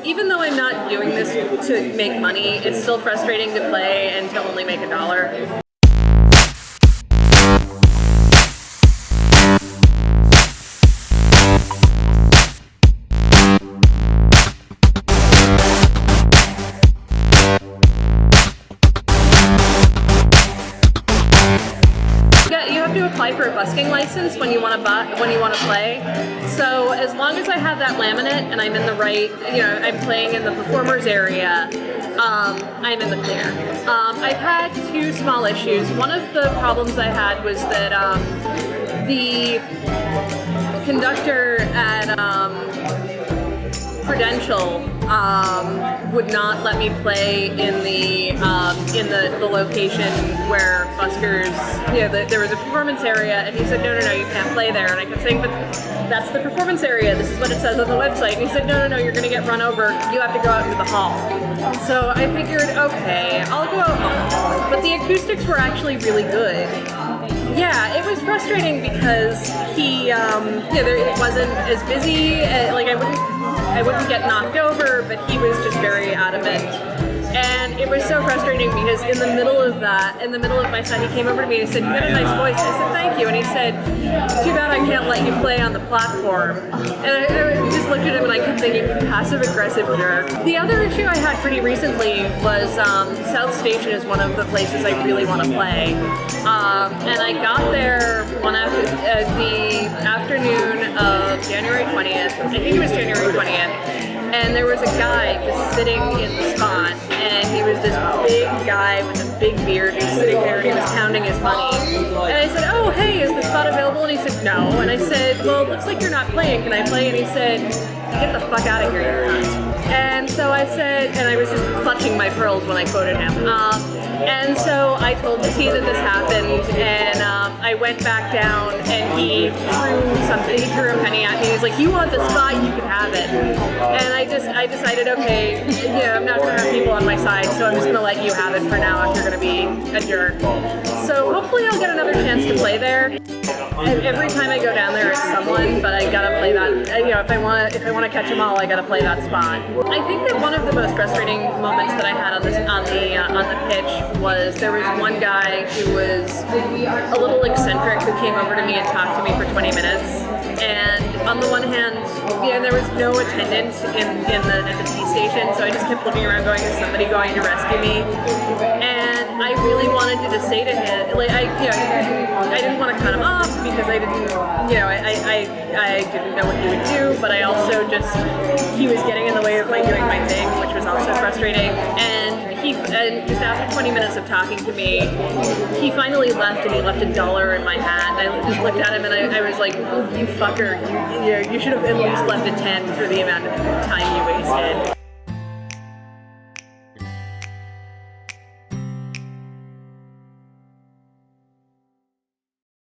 even though I'm not doing this to make money, it's still frustrating to play and to only make $1. You have to apply for a busking license when you want to play. So as long as I have that laminate and I'm in the right, I'm playing in the performers area, I'm in the clear. I've had two small issues. One of the problems I had was that the conductor at Prudential would not let me play in the location where buskers, there was a performance area, and he said, no, you can't play there. And I kept saying, but that's the performance area. This is what it says on the website. And he said, no, you're going to get run over. You have to go out into the hall. So I figured, okay, I'll go out home. But the acoustics were actually really good. Yeah, it was frustrating because it wasn't as busy. I wouldn't get knocked over, but he was just very adamant. And it was so frustrating because in the middle of my set, he came over to me and he said, you got a nice voice. I said, thank you. And he said, too bad I can't let you play on the platform. And I just looked at him and I kept thinking, passive aggressive jerk. The other issue I had pretty recently was South Station is one of the places I really want to play. And I got there the afternoon of January 20th. I think it was January 20th. And there was a guy just sitting in the spot, and he was this big guy with a big beard. He was sitting there and he was counting his money. And I said, oh, hey, is the spot available? And he said, no. And I said, well, it looks like you're not playing. Can I play? And he said, get the fuck out of here, you cunt. And so I said, and I was just clutching my pearls when I quoted him. And so I told the team that this happened, and I went back down, and he threw a penny at me. He was like, you want the spot, you can have it. And I decided, okay, I'm not gonna have people on my side, so I'm just gonna let you have it for now if you're gonna be a jerk. So hopefully I'll get another chance to play there. And every time I go down there, it's someone, but I gotta play that. If I want to catch them all, I gotta play that spot. I think that one of the most frustrating moments that I had on the pitch was there was one guy who was a little eccentric who came over to me and talked to me for 20 minutes. And on the one hand, there was no attendant at the T station, so I just kept looking around going, is somebody going to rescue me? And I really wanted to just say to him, I didn't want to cut him off because I didn't know what he would do, but I also he was getting in the way of my doing my thing, which was also frustrating. And just after 20 minutes of talking to me, he finally left, and he left $1 in my hat. And I just looked at him and I was like, oh, you fucker, you should have at least left a 10 for the amount of time you wasted.